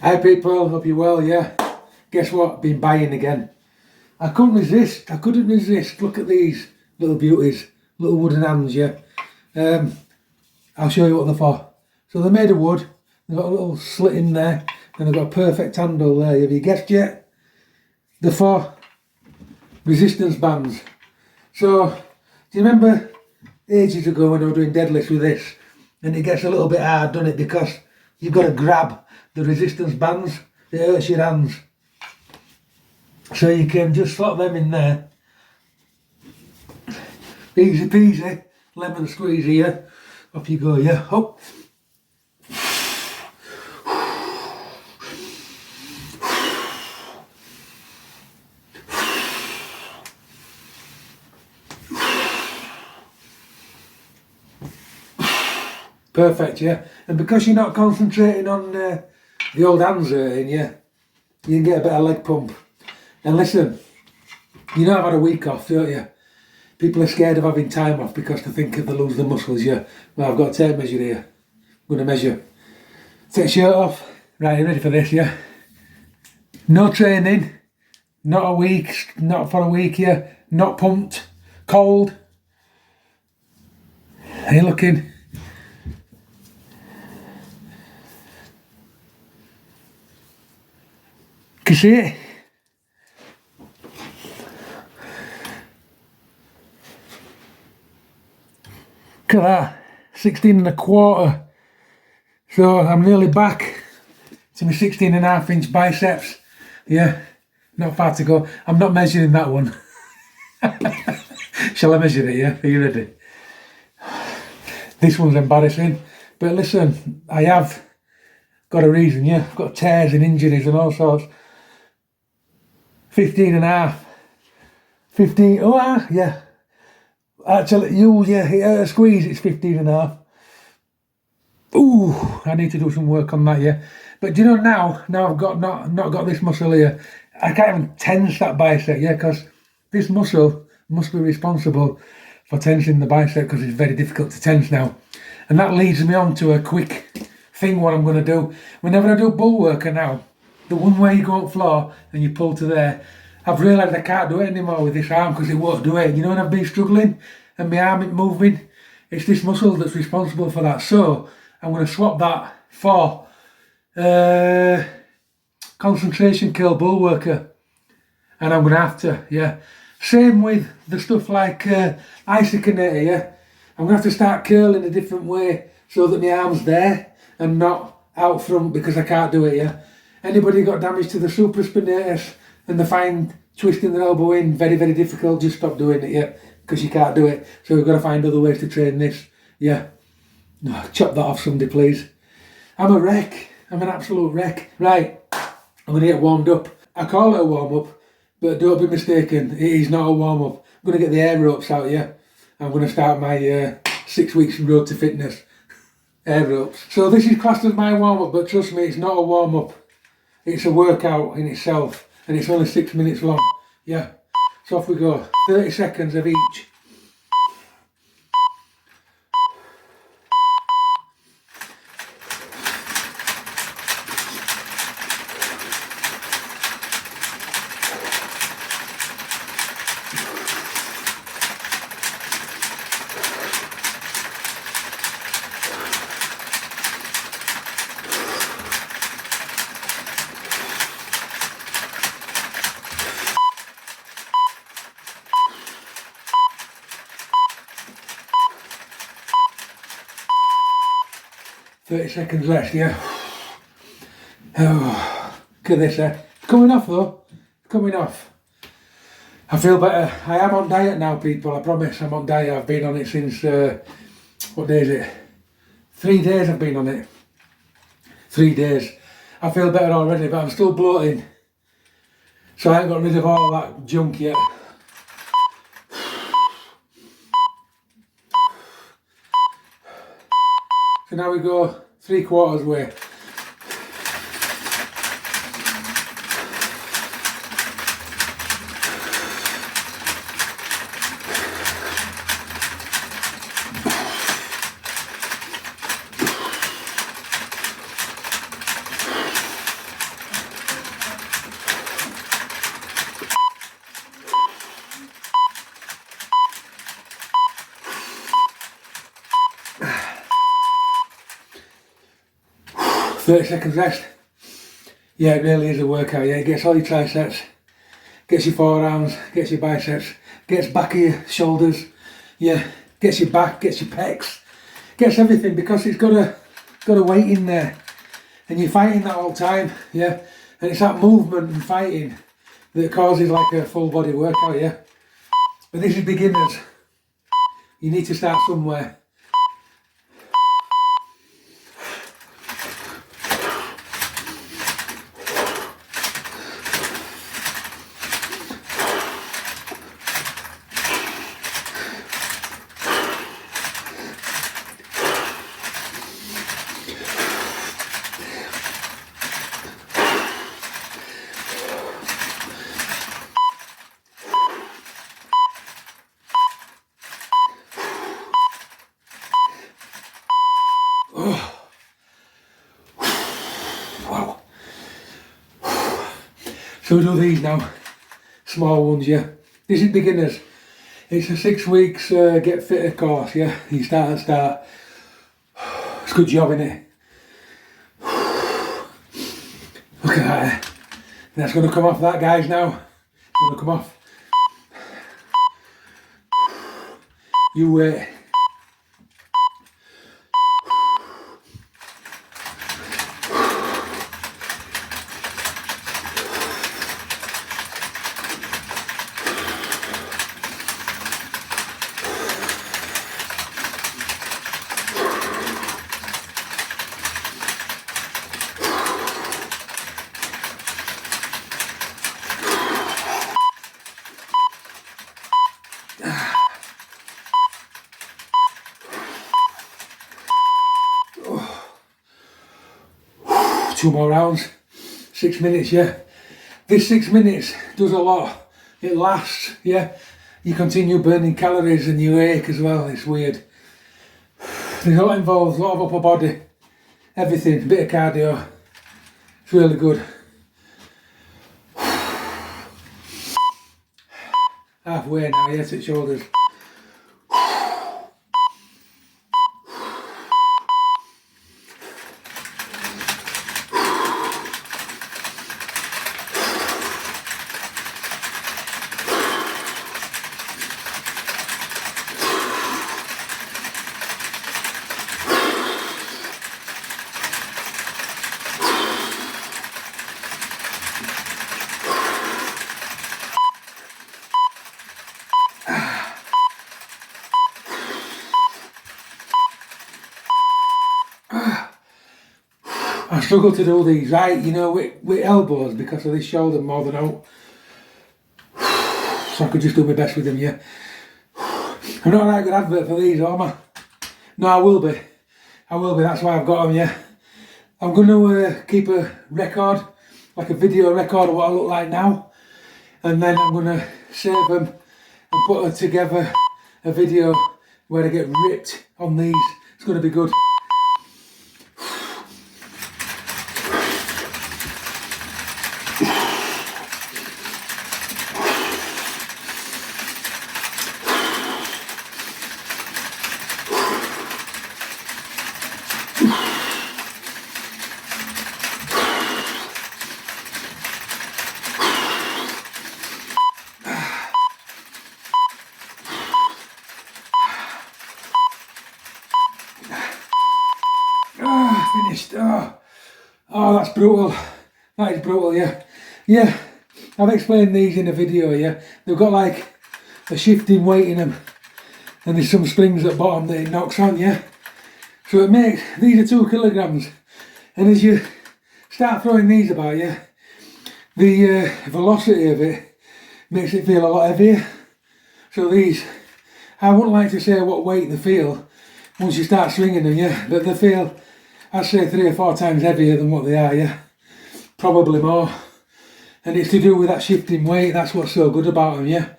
Hi people, hope you're well, yeah. Guess what? Been buying again. I couldn't resist. Look at these little beauties, little wooden hands, yeah. I'll show you what they're for. So they're made of wood, they've got a little slit in there, and they've got a perfect handle there. Have you guessed yet? They're for resistance bands. So, do you remember ages ago when I was doing deadlifts with this, and it gets a little bit hard, doesn't it, because you've got to grab the resistance bands, it hurts your hands. So you can just slot them in there. Easy peasy, lemon squeeze here. Off you go, yeah, up. Perfect, yeah. And because you're not concentrating on the old hands hurting, yeah, you can get a better leg pump. And listen, you know I've had a week off, don't you? People are scared of having time off because they think if they lose the muscles, yeah. Well, I've got a tape measure here. I'm going to measure. Take your shirt off. Right, you ready for this, yeah? No training. Not for a week, yeah. Not pumped. Cold. Are you looking? Can you see it? Look at that, 16.25. So I'm nearly back to my 16.5-inch biceps. Yeah, not far to go. I'm not measuring that one. Shall I measure it, yeah? Are you ready? This one's embarrassing. But listen, I have got a reason, yeah. I've got tears and injuries and all sorts. 15.5. 15, yeah. Actually, a squeeze, it's 15.5. Ooh, I need to do some work on that, yeah. But do you know now I've got not got this muscle here, I can't even tense that bicep, yeah, because this muscle must be responsible for tensing the bicep because it's very difficult to tense now. And that leads me on to a quick thing what I'm going to do. Whenever I do Bullworker now, the one where you go on floor and you pull to there, I've realised I can't do it anymore with this arm because it won't do it. You know when I've been struggling and my arm isn't moving? It's this muscle that's responsible for that. So I'm going to swap that for concentration kill Bullworker. And I'm going to have to, yeah. Same with the stuff like isocinator, yeah. I'm going to have to start curling a different way so that my arm's there and not out front because I can't do it, yeah. Anybody got damage to the supraspinatus and they find twisting their elbow in very, very difficult, just stop doing it, yeah, because you can't do it. So we've got to find other ways to train this, yeah. Oh, chop that off somebody, please. I'm a wreck. I'm an absolute wreck. Right, I'm going to get warmed up. I call it a warm-up, but don't be mistaken, it is not a warm-up. I'm going to get the air ropes out, yeah. I'm going to start my 6 weeks road to fitness. Air ropes. So this is classed as my warm-up, but trust me, it's not a warm-up. It's a workout in itself, and it's only 6 minutes long. Yeah. So off we go. 30 seconds of each. Thirty seconds left, yeah. Oh, look at this, eh? It's coming off though. It's coming off. I feel better. I am on diet now, people. I promise I'm on diet. I've been on it since, what day is it? 3 days I've been on it. 3 days. I feel better already, but I'm still bloating. So I ain't got rid of all that junk yet. So now we go 3/4 way. 30 seconds rest. Yeah, it really is a workout. Yeah, it gets all your triceps, gets your forearms, gets your biceps, gets back of your shoulders. Yeah, gets your back, gets your pecs, gets everything, because it's got a weight in there, and you're fighting that all the time. Yeah, and it's that movement and fighting that causes like a full body workout. Yeah, but this is beginners. You need to start somewhere. Wow. So we do these now, small ones. Yeah, this is beginners. It's a 6 weeks get fitter course. Yeah, you start. It's a good job, innit? Look at that. That's going to come off, that, guys. Now it's going to come off. You wait. Two more rounds, 6 minutes. Yeah, this 6 minutes does a lot. It lasts. Yeah, you continue burning calories and you ache as well. It's weird. There's a lot involved, a lot of upper body, everything, a bit of cardio. It's really good. Halfway now, yeah, to the shoulders. I struggle to do these right, you know, with elbows because of this shoulder more than out. So I could just do my best with them, yeah. I'm not a right good advert for these, am I? No, I will be. That's why I've got them, yeah. I'm going to keep a record, like a video record of what I look like now. And then I'm going to save them and put together a video where I get ripped on these. It's going to be good. Finished. Oh, that's brutal. That is brutal, yeah. Yeah, I've explained these in a video, yeah. They've got like a shifting weight in them, and there's some springs at the bottom that it knocks on, yeah. So it makes, these are 2 kilograms, and as you start throwing these about, yeah, the velocity of it makes it feel a lot heavier. So these, I wouldn't like to say what weight they feel once you start swinging them, yeah, but they feel, I'd say 3 or 4 times heavier than what they are, yeah, probably more. And it's to do with that shifting weight. That's what's so good about them, yeah.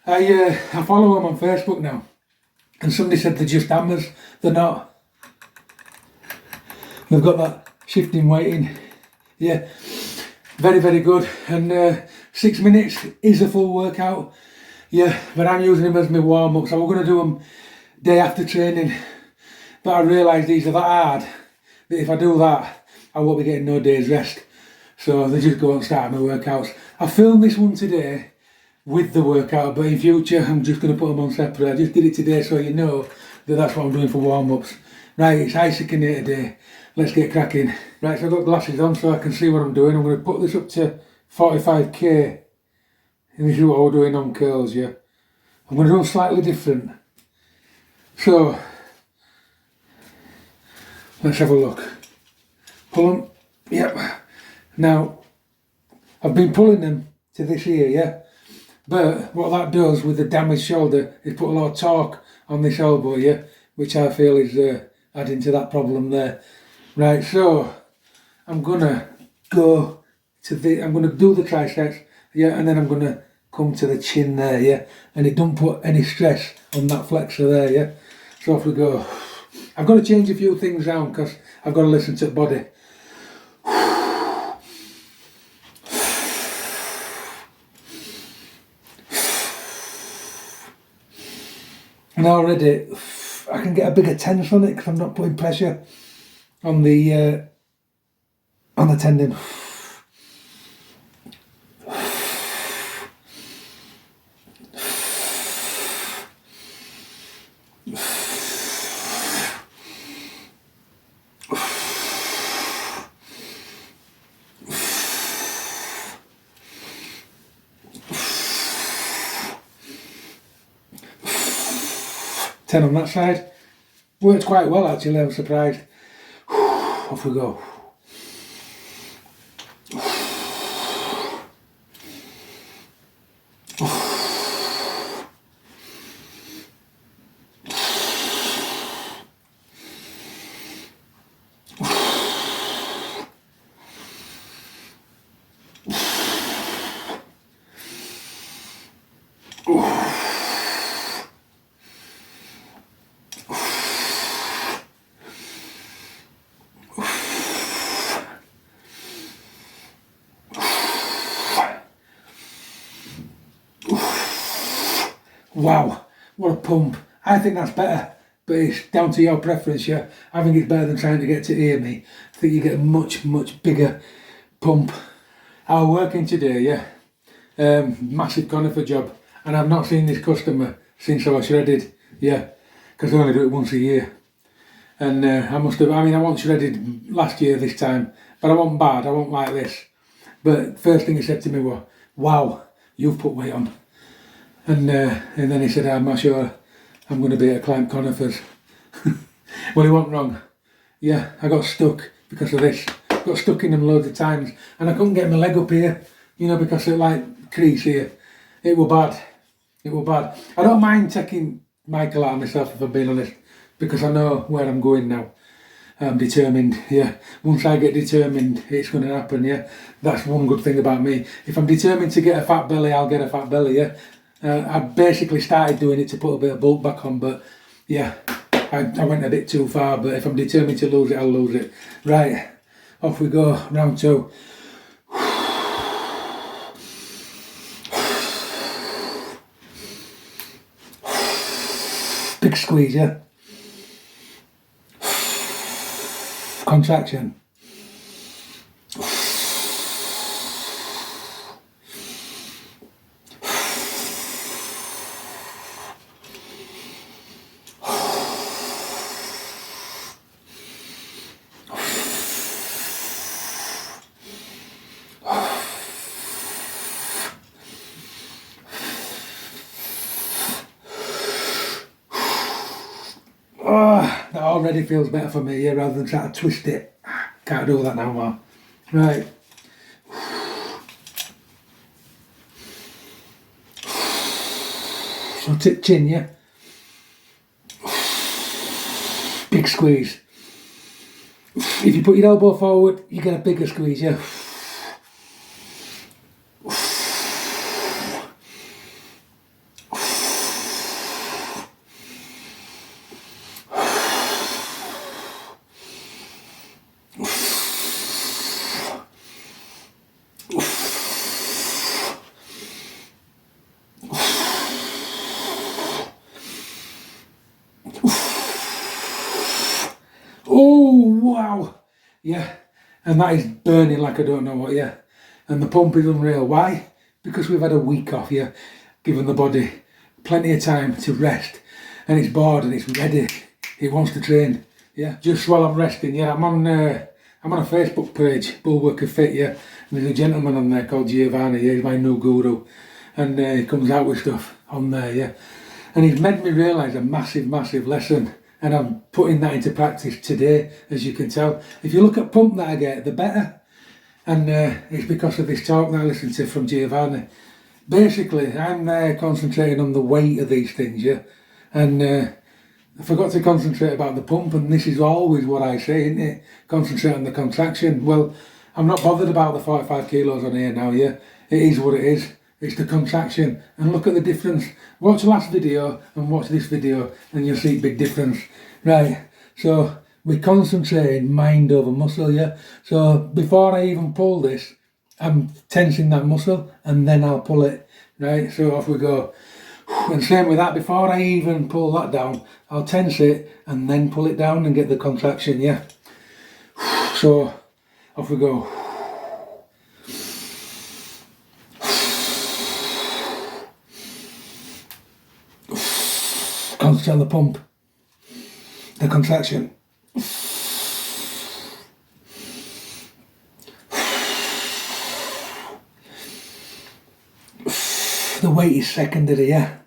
I follow them on Facebook now, and somebody said they're just hammers. They're not. They've got that shifting weight in, yeah. Very, very good. And 6 minutes is a full workout, yeah, but I'm using them as my warm-up. So we're going to do them day after training, but I realise these are that hard that if I do that, I won't be getting no day's rest. So they just go and start my workouts. I filmed this one today with the workout, but in future I'm just going to put them on separate. I just did it today so you know that that's what I'm doing for warm-ups. Right, it's isocinator day. Let's get cracking. Right, so I've got glasses on so I can see what I'm doing. I'm going to put this up to 45k. And this is what we're doing on curls, yeah. I'm going to do them slightly different. So, let's have a look. Pull them. Yep. Now, I've been pulling them to this here, yeah. But what that does with the damaged shoulder is put a lot of torque on this elbow, yeah. Which I feel is adding to that problem there. Right, so I'm gonna go to I'm gonna do the triceps, yeah, and then I'm gonna come to the chin there, yeah, and it don't put any stress on that flexor there, yeah. So off we go. I've got to change a few things around because I've got to listen to the body. And already I can get a bigger tense on it because I'm not putting pressure on the tendon. Ten on that side. Worked quite well actually, I'm surprised. Off we go. Wow, what a pump. I think that's better, but it's down to your preference, yeah. I think it's better than trying to get to hear me. I think you get a much, much bigger pump. I was working today, yeah. Massive conifer job, and I've not seen this customer since I was shredded, yeah, because I only do it once a year. And I wasn't shredded last year this time, but I wasn't bad, I wasn't like this. But first thing he said to me was, wow, you've put weight on. And then he said, I'm not sure I'm going to be able to climb conifers. Well, he wasn't wrong. Yeah, I got stuck because of this. Got stuck in them loads of times. And I couldn't get my leg up here, you know, because it like crease here. It were bad. It were bad. I don't mind taking Michael out of myself, if I'm being honest, because I know where I'm going now. I'm determined, yeah. Once I get determined, it's going to happen, yeah. That's one good thing about me. If I'm determined to get a fat belly, I'll get a fat belly, yeah. I basically started doing it to put a bit of bulk back on, but yeah, I went a bit too far, but if I'm determined to lose it, I'll lose it. Right, off we go, round two. Big squeeze, yeah. Contraction. That already feels better for me, yeah, rather than trying to twist it. Can't do that now more. Right. So tip chin, yeah. Big squeeze. If you put your elbow forward, you get a bigger squeeze, yeah. Oh, wow. Yeah, and that is burning like I don't know what, yeah. And the pump is unreal. Why? Because we've had a week off, yeah, giving the body plenty of time to rest, and it's bored and it's ready. It wants to train, yeah. Just while I'm resting, yeah, I'm on a Facebook page, Bullworker Fit, yeah. And there's a gentleman on there called Giovanni, yeah, he's my new guru, and he comes out with stuff on there, yeah. And he's made me realise a massive, massive lesson, and I'm putting that into practice today, as you can tell. If you look at pump that I get, the better. And it's because of this talk that I listened to from Giovanni. Basically, I'm there concentrating on the weight of these things, yeah. And I forgot to concentrate about the pump, and this is always what I say, isn't it? Concentrate on the contraction. Well, I'm not bothered about the 45 kilos on here now, yeah. It is what it is. It's the contraction. And look at the difference. Watch the last video and watch this video, and you'll see a big difference. Right, so we're concentrating mind over muscle, yeah. So before I even pull this, I'm tensing that muscle, and then I'll pull it, right? So off we go. And same with that, before I even pull that down, I'll tense it and then pull it down and get the contraction, yeah. So off we go. Concentrate on the pump, the contraction. The weight is secondary, yeah.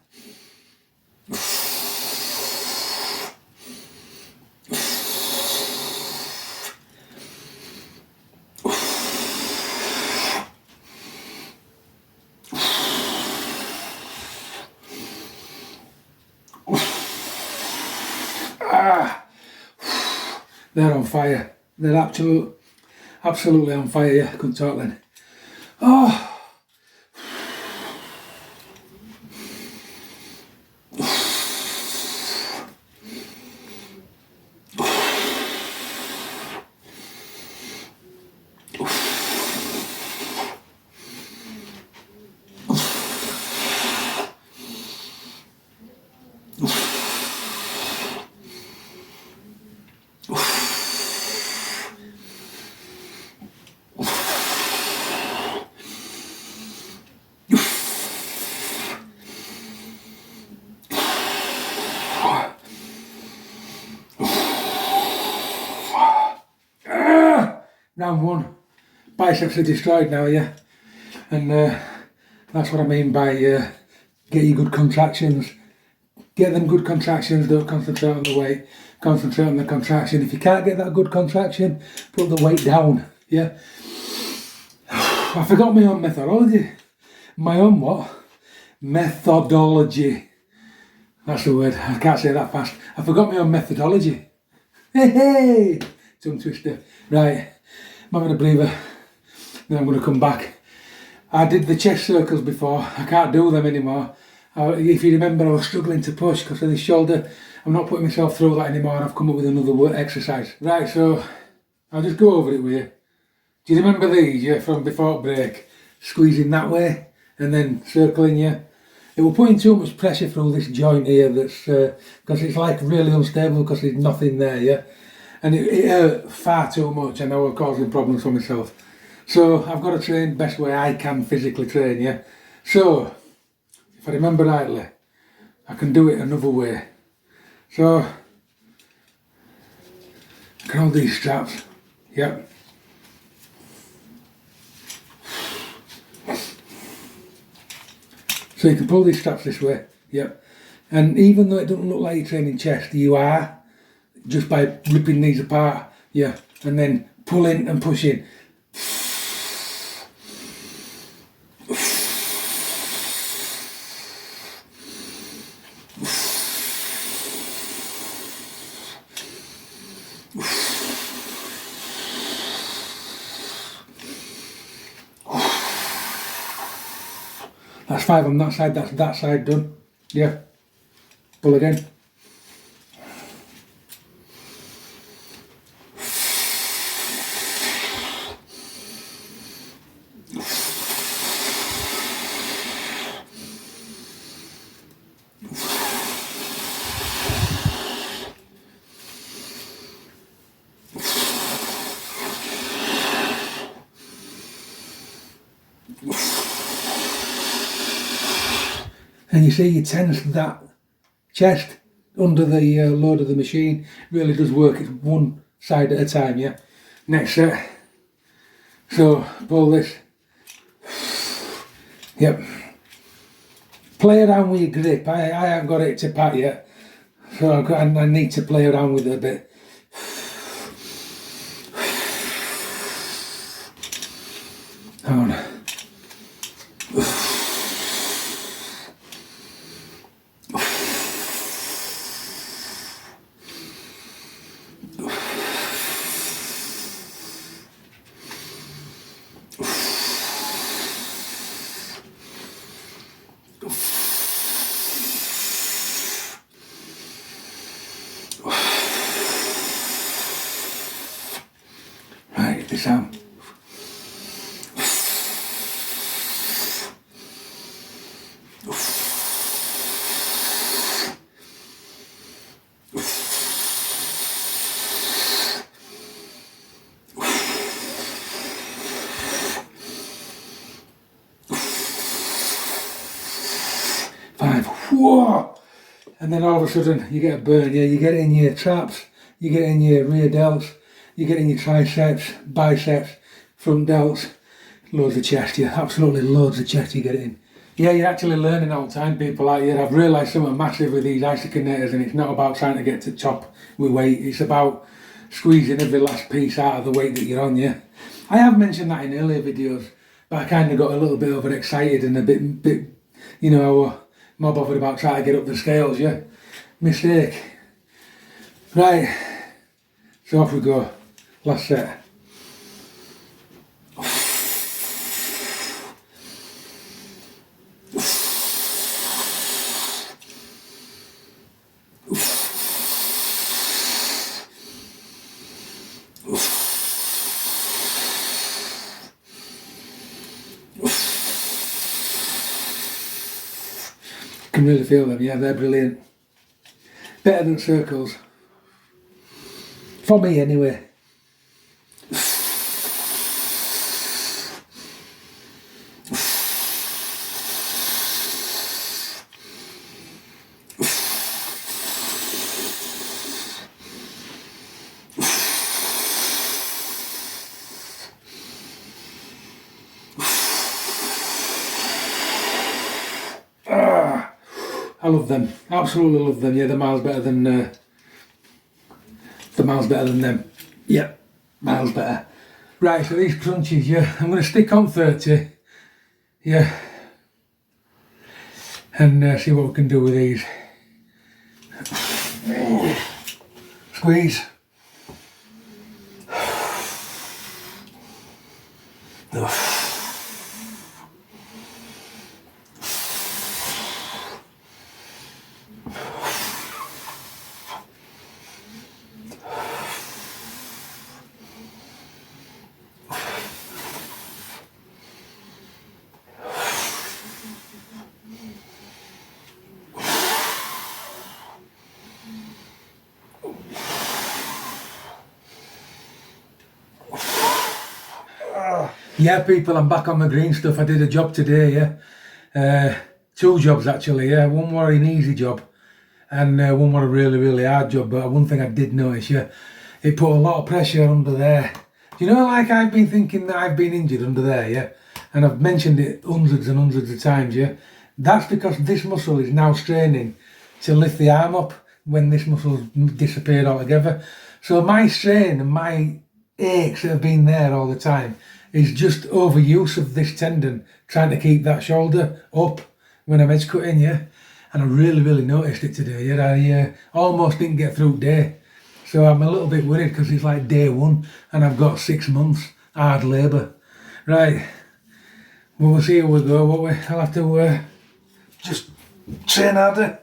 They're on fire. They're absolutely on fire, yeah. I couldn't talk then. Oh. Round one. Biceps are destroyed now, yeah. And that's what I mean by get your good contractions. Get them good contractions, don't concentrate on the weight. Concentrate on the contraction. If you can't get that good contraction, put the weight down, yeah. I forgot my own methodology. My own what? Methodology. That's the word. I can't say that fast. I forgot my own methodology. Hey! Tongue twister. Right. I'm having a breather, then I'm going to come back. I did the chest circles before, I can't do them anymore. If you remember, I was struggling to push because of the shoulder. I'm not putting myself through that anymore. I've come up with another exercise. Right, so I'll just go over it with you. Do you remember these, yeah, from before break? Squeezing that way and then circling, yeah. It will put in too much pressure through this joint here, that's because it's like really unstable because there's nothing there, yeah. And it hurt far too much, and I was causing problems for myself. So I've got to train the best way I can physically train, yeah. So if I remember rightly, I can do it another way. So I can hold these straps, yep. So you can pull these straps this way, yep. And even though it doesn't look like you're training chest, you are, just by ripping these apart, yeah, and then pulling and pushing. That's 5 on that side, that's that side done, yeah. Pull again. And you see, you tense that chest under the load of the machine. Really does work. It's one side at a time, yeah. Next set. So pull this. Yep. Play around with your grip. I haven't got it to pat yet, so I need to play around with it a bit. Hang on. Right, this arm. Five. Whoa! And then all of a sudden you get a burn. Yeah, you get it in your traps, you get it in your rear delts, you get it in your triceps, biceps, front delts, loads of chest. Yeah, absolutely loads of chest you get it in. Yeah, you're actually learning all the time, people out here. I've realised something massive with these isokinetors, and it's not about trying to get to top with weight. It's about squeezing every last piece out of the weight that you're on. Yeah, I have mentioned that in earlier videos, but I kind of got a little bit overexcited and a bit, you know, more bothered about trying to get up the scales. Yeah, mistake. Right, so off we go. Last set. Can really feel them, yeah, they're brilliant. Better than circles. For me, anyway. I love them, absolutely love them. Yeah, they're miles better than them. Yeah, miles better. Right, so these crunches, yeah, I'm going to stick on 30. Yeah, and see what we can do with these. Squeeze. Yeah, people, I'm back on my green stuff. I did a job today, yeah. 2 jobs actually, yeah. One was an easy job and one was a really, really hard job. But one thing I did notice, yeah, it put a lot of pressure under there. Do you know, like I've been thinking that I've been injured under there, yeah? And I've mentioned it hundreds and hundreds of times, yeah? That's because this muscle is now straining to lift the arm up when this muscle's disappeared altogether. So my strain and my aches that have been there all the time is just overuse of this tendon, trying to keep that shoulder up when I'm edge cutting, yeah? And I really, really noticed it today, yeah? I almost didn't get through day. So I'm a little bit worried because it's like day 1 and I've got 6 months hard labour. Right, well, we'll see how we go, won't we? I'll have to just train harder.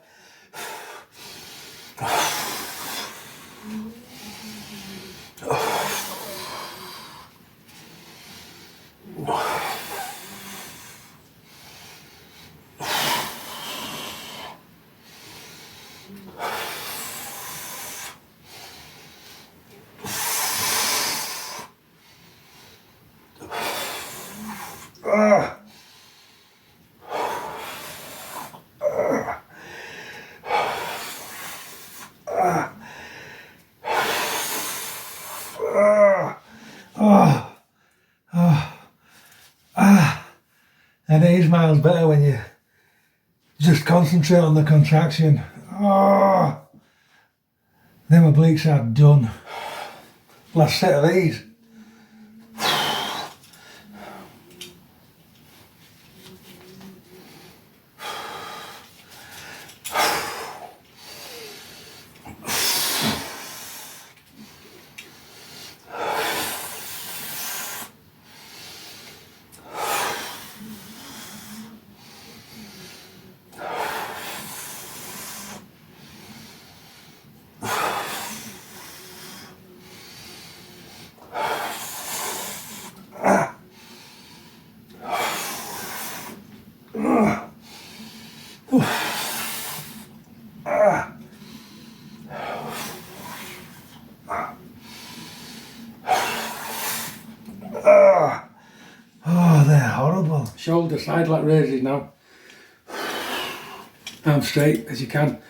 is miles better when you just concentrate on the contraction. Oh, them obliques are done. Last set of these. Oh, they're horrible. Shoulder side like raises now. Arm straight as you can.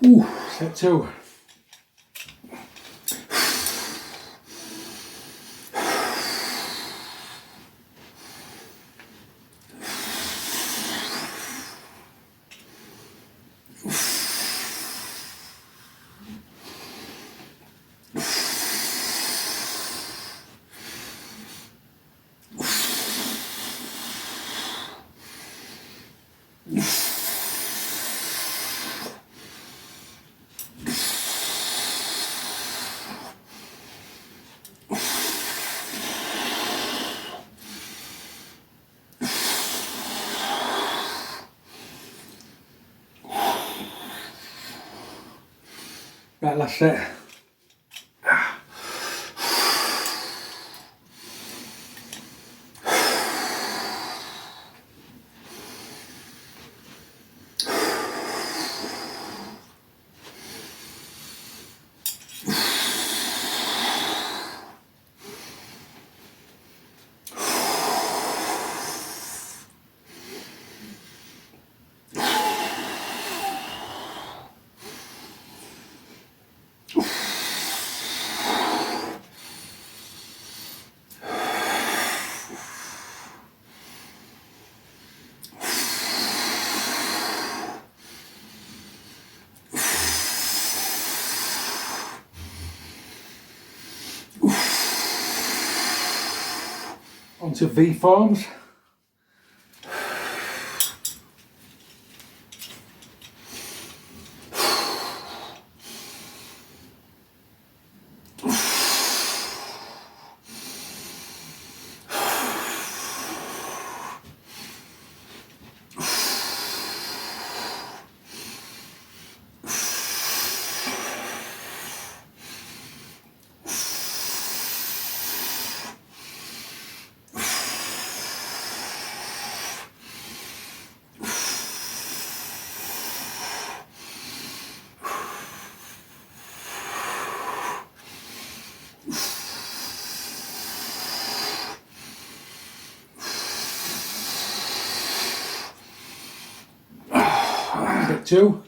Ooh, set two. Right, last set. Onto V forms. Set two.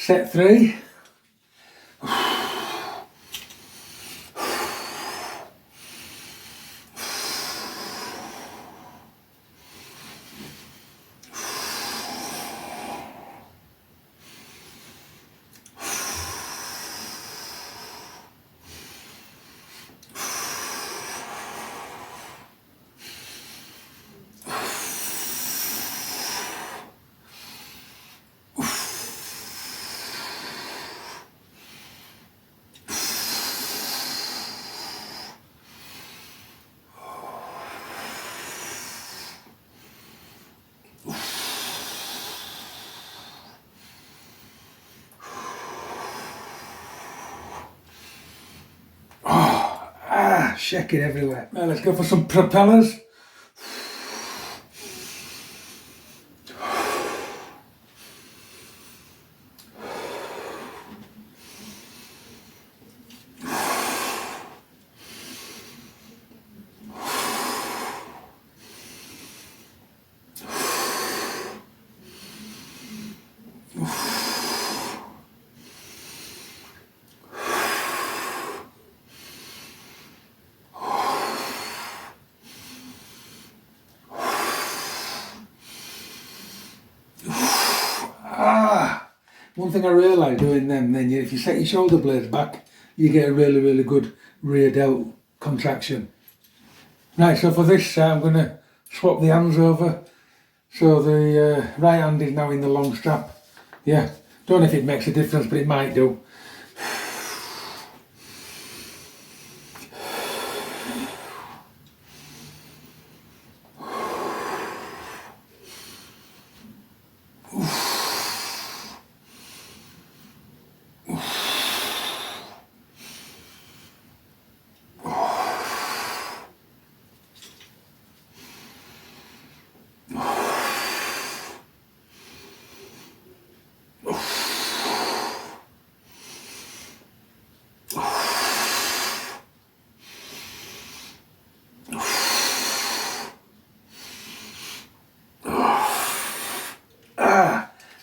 Set 3. Shaking everywhere. Now let's go for some propellers. One thing I really like doing them, then if you set your shoulder blades back, you get a really good rear delt contraction. Right, so for this I'm going to swap the hands over. So the right hand is now in the long strap. Yeah, don't know if it makes a difference, but it might do.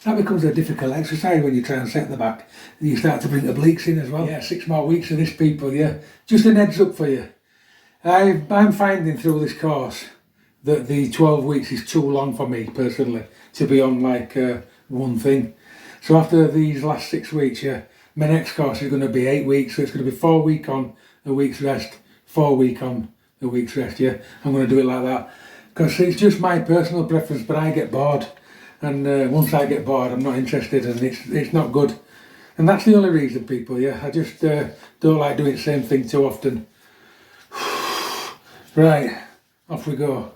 That becomes a difficult exercise when you try and set the back. You start to bring obliques in as well. Yeah, 6 more weeks of this, people, yeah. Just an heads up for you. I'm finding through this course that the 12 weeks is too long for me, personally, to be on like one thing. So after these last 6 weeks, yeah, my next course is going to be 8 weeks. So it's going to be 4 weeks on, a week's rest, 4 weeks on, a week's rest, yeah. I'm going to do it like that. Because it's just my personal preference, but I get bored. And once I get bored, I'm not interested, and it's not good. And that's the only reason, people, yeah. I just don't like doing the same thing too often. Right, off we go.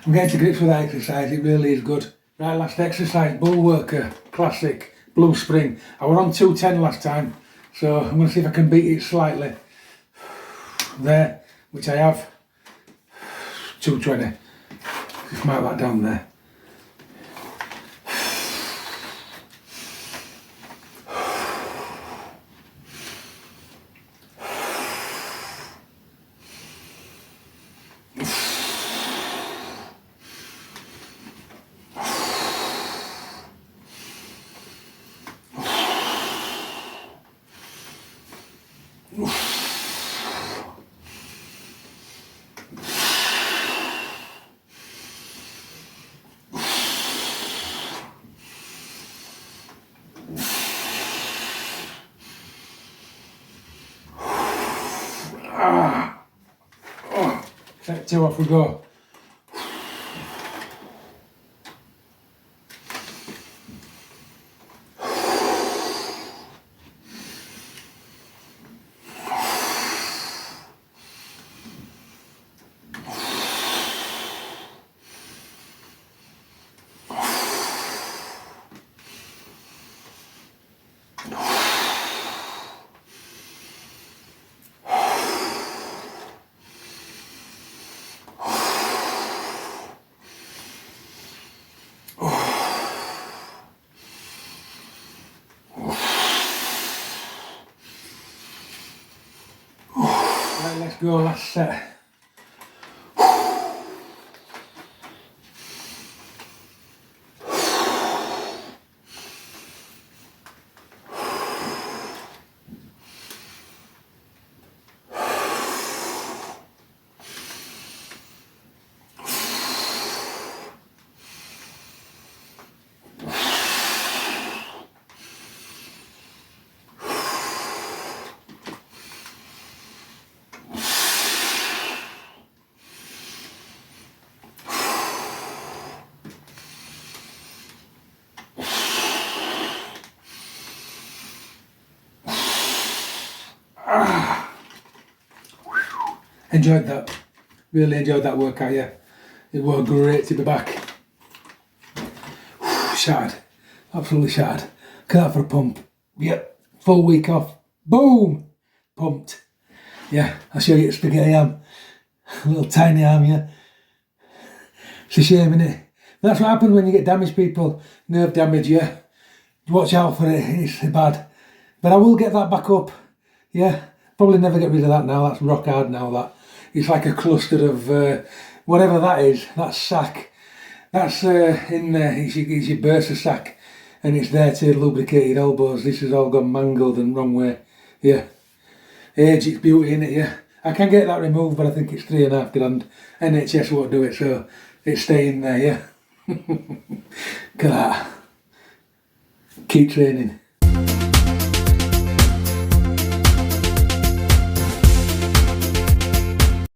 I'm getting to grips with that exercise, it really is good. Right, last exercise, Bullworker, classic, blue spring. I was on 210 last time, so I'm going to see if I can beat it slightly. There, which I have. 220. Just mark that down there. Set 2, off we go. go, that's set. Enjoyed that. Really enjoyed that workout, yeah. It was great to be back. Shattered. Absolutely shattered. Look at that for a pump. Yep. Full week off. Boom! Pumped. Yeah, I'll show you the spaghetti arm. A little tiny arm, yeah. It's a shame, innit? That's what happens when you get damaged, people. Nerve damage, yeah. Watch out for it. It's bad. But I will get that back up. Yeah. Probably never get rid of that now. That's rock hard now, that. It's like a cluster of whatever that is. That's sack. That's in there. It's your bursa sack. And it's there to lubricate your elbows. This has all gone mangled and wrong way. Yeah. Age, it's beauty, innit? Yeah. I can get that removed, but I think it's £3.5 grand. NHS won't do it, so it's staying there, yeah. Look at that. Keep training.